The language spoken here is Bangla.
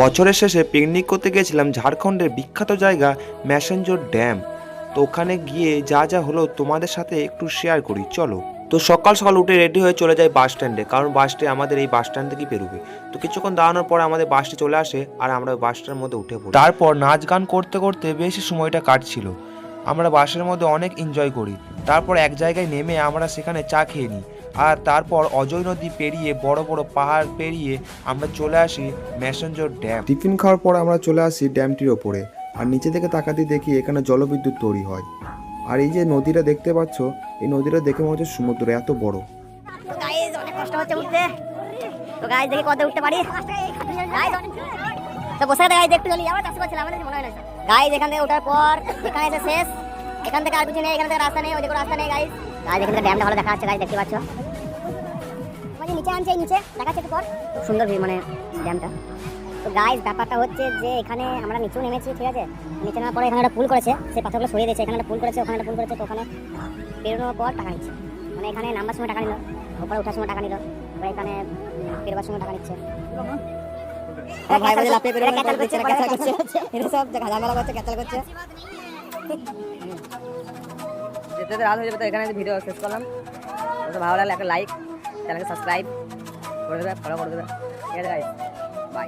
বছরের শেষে পিকনিক করতে গিয়েছিলাম ঝাড়খণ্ডের বিখ্যাত জায়গা ম্যাসেঞ্জোর ড্যাম। তো ওখানে গিয়ে যা যা হলো তোমাদের সাথে একটু শেয়ার করি, চলো। তো সকাল সকাল উঠে রেডি হয়ে চলে যাই বাস স্ট্যান্ডে, কারণ বাসটি আমাদের এই বাস স্ট্যান্ড থেকেই বেরোবে। তো কিছুক্ষণ দাঁড়ানোর পরে আমাদের বাসটি চলে আসে আর আমরা বাসটার মধ্যে উঠে পড়ি। তারপর নাচ গান করতে করতে বেশি সময়টা কাটছিল। আমরা বাসের মধ্যে অনেক এনজয় করি। তারপর এক জায়গায় নেমে আমরা সেখানে চা খেয়ে নিই। আর তারপর অজয় নদী পেরিয়ে বড় বড় পাহাড় পেরিয়ে আমরা চলে আসি ম্যাসেঞ্জোর ড্যাম। টিফিন খাওয়ার পর আমরা চলে আসি ড্যামটির ওপরে। আর নিচে থেকে তাকাতে দেখি এখানে জলবিদ্যুৎ তৈরি হয়। আর এই যে নদীটা দেখতে পাচ্ছ, এই নদীটা দেখে মনে হচ্ছে সমুদ্র এত বড়। তো গাইস অনেক কষ্ট হচ্ছে উঠতে। তো গাইস দেখি কত উঠতে পারি। গাইস তো বসে থাকে গাইস, একটু জলদি আবার চাষ করছিলাম, আমাদের মনে হয় না গাইস। এখান থেকে ওঠার পর এখানে এসে শেষ। এখান থেকে আর কিছু নেই, এখান থেকে রাস্তা নেই, ওই দিকে রাস্তা নেই গাইস। গাইস এখান থেকে ড্যামটা ভালো দেখা যাচ্ছে গাইস, দেখতে পাচ্ছ। মানে নিচে আনছে, এই নিচে দেখাচ্ছে একটু পর, খুব সুন্দর ভিউ মানে ড্যামটা। তো গাইস ব্যাপারটা হচ্ছে যে এখানে আমরা নিচেও নেমেছি, ঠিক আছে। নিচে নামার পরে এখানে একটা পুল করেছে, সেই পাথরগুলো সরিয়ে দিয়েছে। এখানে একটা পুল করেছে, ওখানে একটা পুল করেছে। তো ওখানে পেরোনোর পর টাকা নিচ্ছে, মানে এখানে নামবার সময় টাকা নিল, উপরে ওঠার সময় টাকা নিল, এবার এখানে পেরোবার সময় টাকা নিচ্ছে। ভাই বলে লাফিয়ে পেরোনো করছে, ক্যাচাল করছে, এটা সব ঝামেলা করছে, ক্যাচাল করছে। যেতে রাত হয়ে যাবে, তো এখানে ভিডিও শেষ করলাম। ভালো লাগলে একটা লাইক, চ্যানেলকে সাবস্ক্রাইব করে দেবে, ফলো করে দেবে, ঠিক আছে গাইস, বাই।